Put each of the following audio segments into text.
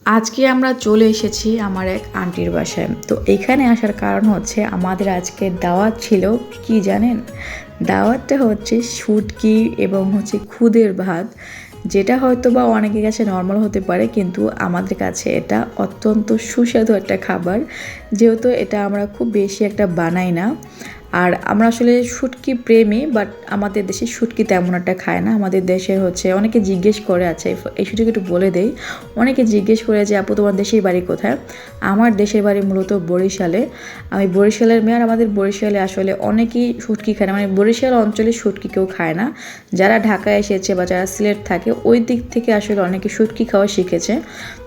আজকে আমরা চলে এসেছি আমার এক আন্টির বাসায়। তো এখানে আসার কারণ হচ্ছে আমাদের আজকে দাওয়াত ছিল। কি জানেন, দাওয়াতটা হচ্ছে শুটকি এবং হচ্ছে খুদের ভাত, যেটা হয়তো বা অনেকের কাছে নর্মাল হতে পারে, কিন্তু আমাদের কাছে এটা অত্যন্ত সুস্বাদু একটা খাবার, যেহেতু এটা আমরা খুব বেশি একটা বানাই না। আর আমরা আসলে শুটকি প্রেমী, বাট আমাদের দেশে শুটকি তেমন একটা খায় না। আমাদের দেশে হচ্ছে অনেকে জিজ্ঞেস করে, আচ্ছা এই সুযোগ একটু বলে দেই, অনেকে জিজ্ঞেস করে যে আপু তোমার দেশের বাড়ি কোথায়। আমার দেশের বাড়ি মূলত বরিশালে। আমি বরিশালের মেয়ে। আর আমাদের বরিশালে আসলে অনেকেই শুটকি খায় না, মানে বরিশাল অঞ্চলে শুটকি কেউ খায় না। যারা ঢাকায় এসেছে বা যারা সিলেট থাকে ওই দিক থেকে আসলে অনেকে শুটকি খাওয়া শিখেছে।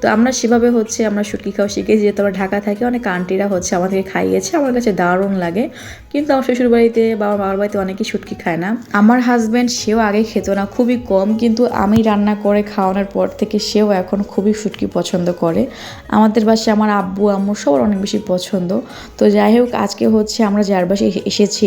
তো আমরা সেভাবে হচ্ছে আমরা শুটকি খাওয়া শিখেছি, যেহেতু আমরা ঢাকা থাকি। অনেক আন্টিরা হচ্ছে আমাদেরকে খাইয়েছে, আমার কাছে দারুণ লাগে। কিন্তু আমার শ্বশুর বাড়িতে বা আমার বাবার বাড়িতে অনেকেই শুটকি খায় না। আমার হাজব্যান্ড সেও আগে খেত না, খুবই কম, কিন্তু আমি রান্না করে খাওয়ানোর পর থেকে সেও এখন খুবই শুটকি পছন্দ করে। আমাদের বাসায় আমার আব্বু আম্মু সবার অনেক বেশি পছন্দ। তো যাই হোক, আজকে হচ্ছে আমরা যার বাসায় এসেছি।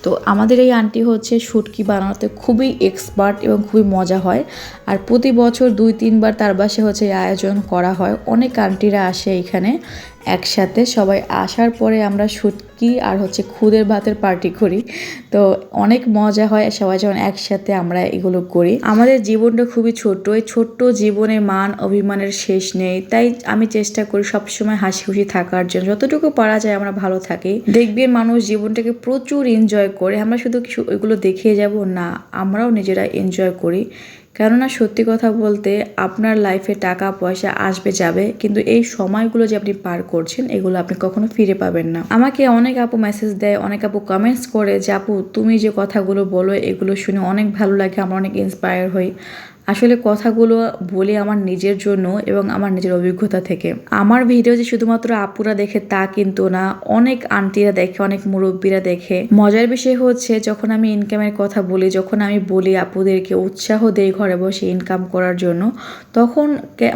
তো আমাদের এই আন্টি হচ্ছে শুটকি বানানোতে খুবই এক্সপার্ট এবং খুবই মজা হয়। আর প্রতি বছর 2-3 বার তার বাসায় হচ্ছে আয়োজন করা হয়। অনেক আন্টিরা আসে এখানে একসাথে। সবাই আসার পরে আমরা শুটকি আর হচ্ছে খুদের ভাতের পার্টি করি। তো অনেক মজা হয় সবাই যখন একসাথে আমরা এগুলো করি। আমাদের জীবনটা খুবই ছোট্ট, এই ছোট্ট জীবনে মান অভিমানের শেষ নেই। তাই আমি চেষ্টা করি সবসময় হাসি খুশি থাকার জন্য, যতটুকু পারা যায় আমরা ভালো থাকি। দেখবেন মানুষ জীবনটাকে প্রচুর এনজয় করে, আমরা শুধু ওইগুলো দেখিয়ে যাব না, আমরাও নিজেরা এনজয় করি। কেননা সত্যি কথা বলতে, আপনার লাইফে টাকা পয়সা আসবে যাবে, কিন্তু এই সময়গুলো যে আপনি পার করছেন এগুলো আপনি কখনো ফিরে পাবেন না। আমাকে অনেক আপু মেসেজ দেয়, অনেক আপু কমেন্টস করে যে আপু তুমি যে কথাগুলো বলো এগুলো শুনে অনেক ভালো লাগে, আমরা অনেক ইন্সপায়ার হই। আসলে কথাগুলো বলি আমার নিজের জন্য এবং আমার নিজের অভিজ্ঞতা থেকে। আমার ভিডিও যে শুধুমাত্র আপুরা দেখে তা কিন্তু না, অনেক আন্টিরা দেখে, অনেক মুরব্বীরা দেখে। মজার বিষয় হচ্ছে যখন আমি ইনকামের কথা বলি, যখন আমি বলি আপুদেরকে উৎসাহ দেই ঘরে বসে ইনকাম করার জন্য, তখন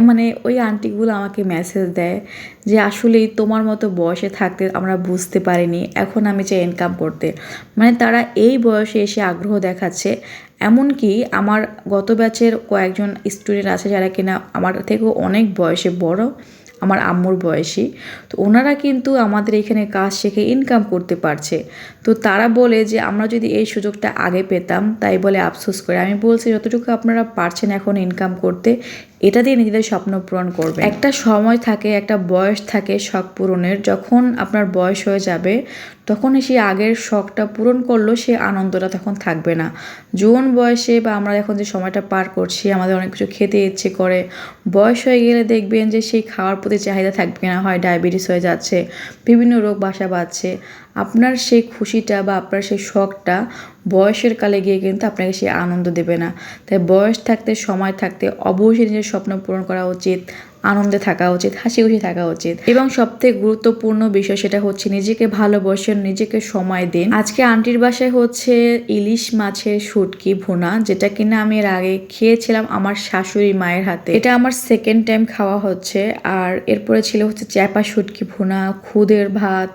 মানে ওই আন্টিগুলো আমাকে মেসেজ দেয় যে আসলেই তোমার মতো বয়সে থাকতে আমরা বুঝতে পারিনি, এখন আমি চাই ইনকাম করতে। মানে তারা এই বয়সে এসে আগ্রহ দেখাচ্ছে। এমনকি আমার গত ব্যাচের কয়েকজন স্টুডেন্ট আছে যারা কিনা আমার থেকেও অনেক বয়সে বড়, আমার আম্মুর বয়সী। তো ওনারা কিন্তু আমাদের এখানে কাজ শিখে ইনকাম করতে পারছে। তো তারা বলে যে আমরা যদি এই সুযোগটা আগে পেতাম, তাই বলে আফসোস করে। আমি বলছি যতটুকু আপনারা পারছেন এখন ইনকাম করতে, এটা দিয়ে নিজেদের স্বপ্ন পূরণ করবে। একটা সময় থাকে, একটা বয়স থাকে শখ পূরণের। যখন আপনার বয়স হয়ে যাবে তখন সেই আগের শখটা পূরণ করলেও সে আনন্দটা তখন থাকবে না। যৌবন বয়সে বা আমরা এখন যে সময়টা পার করছি, আমাদের অনেক কিছু খেতে ইচ্ছে করে। বয়স হয়ে গেলে দেখবেন যে সেই খাওয়ার প্রতি চাহিদা থাকবে না, হয় ডায়াবেটিস হয়ে যাচ্ছে, বিভিন্ন রোগ বাসা বাঁধছে। আপনার সেই খুশিটা বা আপনার সেই শখটা বয়সের কালে গিয়ে কিন্তু আপনাকে সেই আনন্দ দেবে না। তাই বয়স থাকতে, সময় থাকতে অবশ্যই নিজের স্বপ্ন পূরণ করা উচিত, আনন্দে থাকা উচিত, হাসি খুশি থাকা উচিত। এবং সবথেকে গুরুত্বপূর্ণ বিষয় সেটা হচ্ছে নিজেকে ভালোবাসেন, নিজেকে সময় দিন। আজকে আন্টির বাসায় হচ্ছে ইলিশ মাছের শুটকি ভুনা, যেটা কিনা আমি এর আগে খেয়েছিলাম আমার শাশুড়ি মায়ের হাতে। এটা আমার সেকেন্ড টাইম খাওয়া হচ্ছে। আর এরপরে ছিল হচ্ছে চ্যাপা শুটকি ভুনা, খুদের ভাত,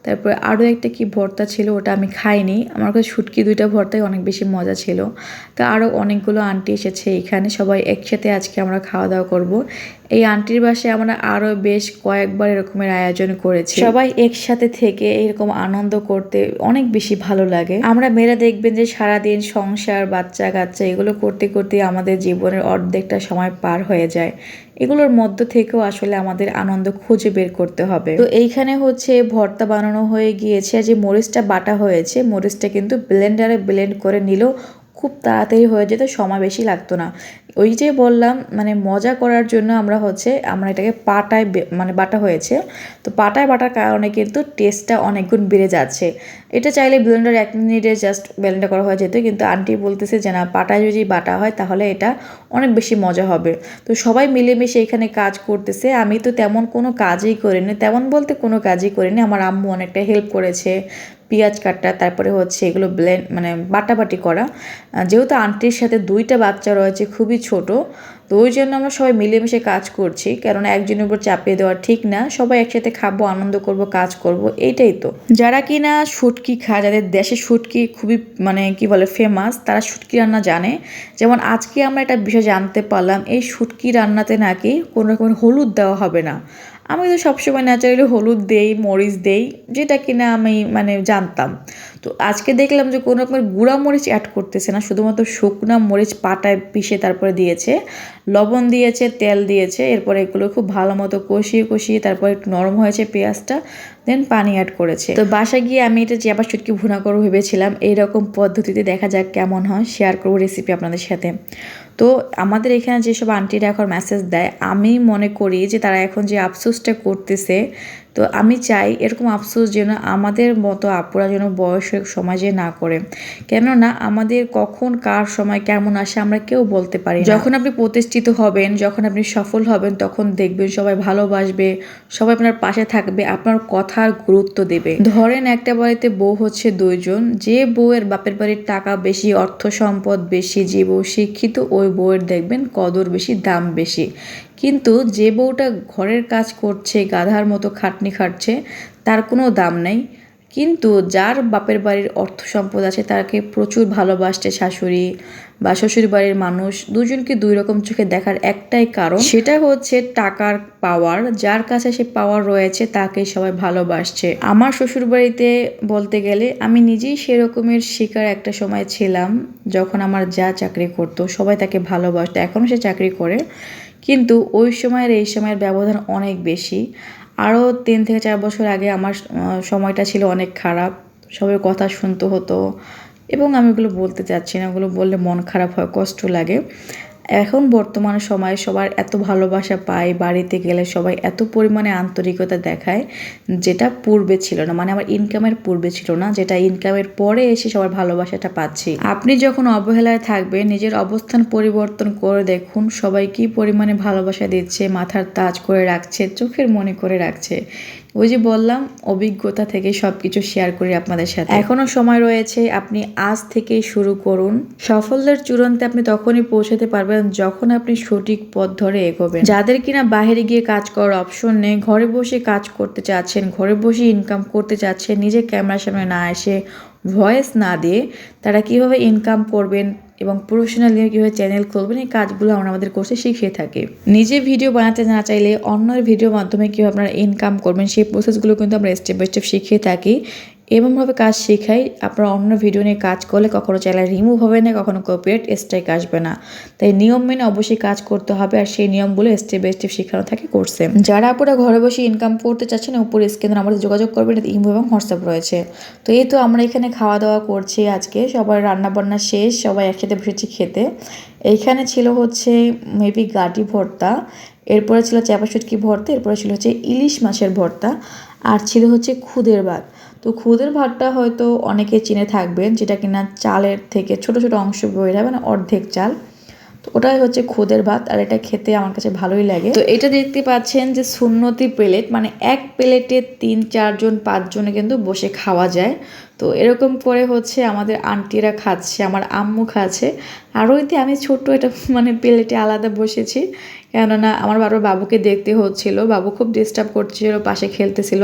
তারপরে আরও একটা কি ভর্তা ছিল, ওটা আমি খাইনি। আমার কাছে শুটকি 2টা ভর্তাই অনেক বেশি মজা ছিল। তো আরও অনেকগুলো আন্টি এসেছে এখানে, সবাই একসাথে আজকে আমরা খাওয়া দাওয়া করব। এই আন্টির বাসায় আমরা আরও বেশ কয়েকবার এরকমের আয়োজন করেছি। সবাই একসাথে থেকে এরকম আনন্দ করতে অনেক বেশি ভালো লাগে। আমরা মেয়েরা দেখবেন যে সারাদিন সংসার, বাচ্চা কাচ্চা এগুলো করতে করতে আমাদের জীবনের অর্ধেকটা সময় পার হয়ে যায়। এগুলোর মধ্য থেকেও আসলে আমাদের আনন্দ খুঁজে বের করতে হবে। তো এইখানে হচ্ছে ভর্তা বানানো হয়ে গিয়েছে, আর যে মরিচটা বাটা হয়েছে, মরিচটা কিন্তু ব্লেন্ডারে ব্লেন্ড করে নিলেও খুব তাড়াতাড়ি হয়ে যেত, সময় বেশি লাগতো না। ওই যে বললাম, মানে মজা করার জন্য আমরা এটাকে পাটায় মানে বাটা হয়েছে। তো পাটায় বাটার কারণে কিন্তু টেস্টটা অনেক গুণ বেড়ে যাচ্ছে। এটা চাইলে ব্লেন্ডার 1 মিনিটে জাস্ট ব্লেন্ডার করা হয়ে যেত, কিন্তু আন্টি বলতেছে যে না, পাটায় যদি বাটা হয় তাহলে এটা অনেক বেশি মজা হবে। তো সবাই মিলেমিশে এখানে কাজ করতেছে। আমি তো তেমন কোনো কাজই করিনি, তেমন বলতে কোনো কাজই করিনি। আমার আম্মু অনেকটা হেল্প করেছে, পেঁয়াজ কাটা, তারপরে হচ্ছে এগুলো ব্লেন্ড মানে বাটাবাটি করা। যেহেতু আন্টির সাথে 2টা বাচ্চা রয়েছে, খুবই ছোট, তো ওই জন্য আমরা সবাই মিলেমিশে কাজ করছি, কেননা একজনের উপর চাপিয়ে দেওয়া ঠিক না। সবাই একসাথে খাবো, আনন্দ করব, কাজ করব, এইটাই তো। যারা কিনা শুটকি খায়, যাদের দেশে শুটকি খুবই মানে কি বলে ফেমাস, তারা শুটকি রান্না জানে। যেমন আজকে আমরা একটা বিষয় জানতে পারলাম, এই শুটকি রান্নাতে নাকি কোনো রকমের হলুদ দেওয়া হবে না। আমি তো সবসময় ন্যাচারালি হলুদ দেই, মরিচ দেই, যেটা কিনা আমি মানে জানতাম। তো আজকে দেখলাম যে কোনো রকমের গুঁড়া মরিচ অ্যাড করতেছে না, শুধুমাত্র শুকনা মরিচ পাটায় পিষে তারপরে দিয়েছে, লবণ দিয়েছে, তেল দিয়েছে। এরপরে এগুলো খুব ভালো মতো কষিয়ে কষিয়ে তারপর একটু নরম হয়েছে পেঁয়াজটা, দেন পানি অ্যাড করেছে। তো বাসায় গিয়ে আমি এটা চেপা শুটকি ভুনা করবো ভেবেছিলাম। এইরকম পদ্ধতিতে দেখা যাক কেমন হয়, শেয়ার করবো রেসিপি আপনাদের সাথে। তো আমাদের এখানে যেসব আন্টিরা এখন মেসেজ দেয়, আমি মনে করি যে তারা এখন যে আফসোসটা করতেছে, তো আমি চাই এরকম আফসোস যেন আমাদের মতো আপুরা যেন বয়সের সমাজে না করে। কেননা আমাদের কখন কার সময় কেমন আসে আমরা কেউ বলতে পারি না। যখন আপনি প্রতিষ্ঠিত হবেন, যখন আপনি সফল হবেন, তখন দেখবেন সবাই ভালোবাসবে, সবাই আপনার পাশে থাকবে, আপনার কথার গুরুত্ব দেবে। ধরেন একটা বাড়িতে বউ হচ্ছে 2 জন, যে বউয়ের বাপের বাড়ির টাকা বেশি, অর্থ সম্পদ বেশি, যে বউ শিক্ষিত, ওই বউয়ের দেখবেন কদর বেশি, দাম বেশি। কিন্তু যে বউটা ঘরের কাজ করছে, গাধার মতো খাটনি খাটছে, তার কোনো দাম নেই। কিন্তু যার বাপের বাড়ির অর্থ সম্পদ আছে, তাকে প্রচুর ভালোবাসছে শাশুড়ি বা শ্বশুর বাড়ির মানুষ, দুজনকে দুই রকম চোখে দেখার একটাই কারণ, সেটা হচ্ছে টাকার পাওয়ার। যার কাছে সে পাওয়ার রয়েছে তাকে সবাই ভালোবাসছে। আমার শ্বশুর বাড়িতে বলতে গেলে আমি নিজেই সেরকমের শিকার একটা সময় ছিলাম। যখন আমার যা চাকরি করতো, সবাই তাকে ভালোবাসতো, এখনও সে চাকরি করে, কিন্তু ওই সময়ের এই সময়ের ব্যবধান অনেক বেশি। আরও 3 থেকে 4 বছর আগে আমার সময়টা ছিল অনেক খারাপ, সবার কথা শুনতে হতো, এবং আমি ওগুলো বলতে চাচ্ছি না, ওগুলো বললে মন খারাপ হয়, কষ্ট লাগে। এখন বর্তমান সময়ে সবার এত ভালোবাসা পাই, বাড়িতে গেলে সবাই এত পরিমাণে আন্তরিকতা দেখায়, যেটা পূর্বে ছিল না। মানে আমার ইনকামের পূর্বে ছিল না, যেটা ইনকামের পরে এসে সবার ভালোবাসাটা পাচ্ছি। আপনি যখন অবহেলায় থাকবেন, নিজের অবস্থান পরিবর্তন করে দেখুন, সবাই কি পরিমাণে ভালোবাসা দিচ্ছে, মাথার তাজ করে রাখছে, চোখের মনি করে রাখছে। ওই যে বললাম, অভিজ্ঞতা থেকে সবকিছু শেয়ার করি আপনাদের সাথে। এখনো সময় রয়েছে, আপনি আজ থেকেই শুরু করুন। সাফল্যের চূড়ান্তে আপনি তখনই পৌঁছাতে পারবেন যখন আপনি সঠিক পথ ধরে এগোবেন। যাদের কিনা বাইরে গিয়ে কাজ করার অপশন নেই, ঘরে বসে কাজ করতে চাচ্ছেন, ঘরে বসে ইনকাম করতে চাচ্ছেন, নিজে ক্যামেরার সামনে না এসে, ভয়েস না দিয়ে, তারা কিভাবে ইনকাম করবেন এবং প্রফেশনালি কীভাবে চ্যানেল খুলবেন, এই কাজগুলো আমরা আমাদের কোর্সে শিখিয়ে থাকি। নিজে ভিডিও বানাতে না চাইলে অন্যের ভিডিওর মাধ্যমে কীভাবে আপনারা ইনকাম করবেন, সেই প্রসেসগুলো কিন্তু আমরা স্টেপ বাই স্টেপ শিখিয়ে থাকি। এমনভাবে কাজ শেখাই, আপনারা অন্য ভিডিও নিয়ে কাজ করলে কখনো চ্যানেল রিমুভ হবে না, কখনো কপিরাইট স্ট্রাইক আসবে না। তাই নিয়ম মেনে অবশ্যই কাজ করতে হবে, আর সেই নিয়মগুলো স্টেপ বাই স্টেপ শেখানো থাকে কোর্সে। যারা আপনারা ঘরে বসে ইনকাম করতে চাচ্ছেন, উপরে স্ক্রিনে আমাদের যোগাযোগ করবেন, ইমো এবং হোয়াটসঅ্যাপ রয়েছে। তো এই তো আমরা এখানে খাওয়া দাওয়া করছি আজকে, সবার রান্নাবান্না শেষ, সবাই একসাথে বসেছি খেতে। এইখানে ছিল হচ্ছে মেবি গাটি ভর্তা, এরপরে ছিল চাপা শুটকি ভর্তা, এরপরে ছিল হচ্ছে ইলিশ মাছের ভর্তা, আর ছিল হচ্ছে খুদের ভাত। তো খুদের ভাতটা হয়তো অনেকে চিনে থাকবেন, যেটা কিনা চালের থেকে ছোট ছোট অংশ বের হয়, মানে অর্ধেক চাল। তো ওটাই হচ্ছে খুদের ভাত, আর এটা খেতে আমার কাছে ভালোই লাগে। তো এটা দেখতে পাচ্ছেন যে সুন্নতি প্লেট, মানে এক প্লেটে 3-4 জন 5 জনে কিন্তু বসে খাওয়া যায়। তো এরকম করে হচ্ছে আমাদের আন্টিরা খাচ্ছে, আমার আম্মু খাচ্ছে, আর ওইতে আমি ছোট্ট একটা মানে প্লেটে আলাদা বসেছি, কেননা আমার বাবুকে দেখতে হচ্ছিল, বাবু খুব ডিস্টার্ব করছিল, পাশে খেলতেছিল।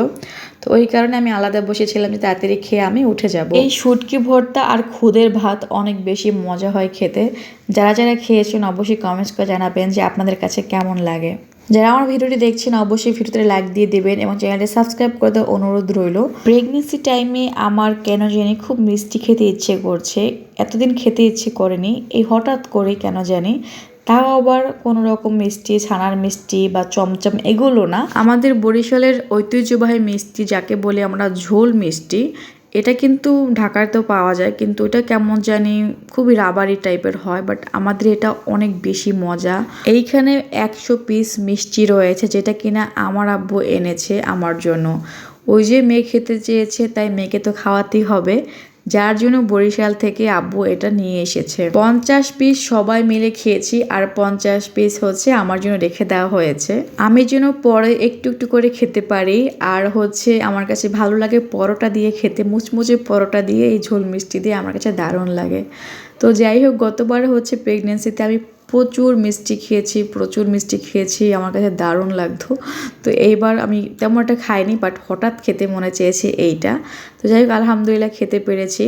তো ওই কারণে আমি আলাদা বসেছিলাম যে তাড়াতাড়ি খেয়ে আমি উঠে যাব। এই শুটকি ভর্তা আর খুদের ভাত অনেক বেশি মজা হয় খেতে। যারা যারা খেয়েছেন অবশ্যই কমেন্টস করে জানাবেন যে আপনাদের কাছে কেমন লাগে। যারা আমার ভিডিওটি দেখছেন অবশ্যই ভিডিওতে লাইক দিয়ে দেবেন এবং চ্যানেলটি সাবস্ক্রাইব করে দেওয়ার অনুরোধ রইল। প্রেগনেন্সি টাইমে আমার কেন জানি খুব মিষ্টি খেতে ইচ্ছে করছে, এতদিন খেতে ইচ্ছে করেনি, এই হঠাৎ করে কেন জানি। তাও আবার কোনো রকম মিষ্টি, ছানার মিষ্টি বা চমচম এগুলো না, আমাদের বরিশালের ঐতিহ্যবাহী মিষ্টি যাকে বলি আমরা ঝোল মিষ্টি, এটা কিন্তু ঢাকাতেও পাওয়া যায়, কিন্তু এটা কেমন জানি খুবই রাবারি টাইপের হয়, বাট আমাদের এটা অনেক বেশি মজা। এইখানে 100 পিস মিষ্টি রয়েছে, যেটা কিনা আমার আব্বু এনেছে আমার জন্য। ওই যে মেয়ে খেতে চেয়েছে, তাই মেয়েকে তো খাওয়াতেই হবে, যার জন্য বরিশাল থেকে আব্বু এটা নিয়ে এসেছে। 50 পিস সবাই মিলে খেয়েছি, আর 50 পিস হচ্ছে আমার জন্য রেখে দেওয়া হয়েছে, আমি যেন পরে একটু একটু করে খেতে পারি। আর হচ্ছে আমার কাছে ভালো লাগে পরোটা দিয়ে খেতে, মুচমুচে পরোটা দিয়ে, এই ঝোল মিষ্টি দিয়ে আমার কাছে দারুণ লাগে। তো যাই হোক, গতবার হচ্ছে প্রেগনেন্সিতে আমি প্রচুর মিষ্টি খেয়েছি, আমার কাছে দারুণ লাগতো। তো এইবার আমি তেমন একটা খাইনি, বাট হঠাৎ খেতে মনে চেয়েছে এইটা। তো যাই হোক, আলহামদুলিল্লাহ খেতে পেরেছি।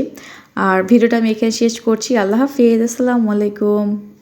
আর ভিডিওটা আমি এখানে শেষ করছি। আল্লাহ হাফিজ, আসসালামু আলাইকুম।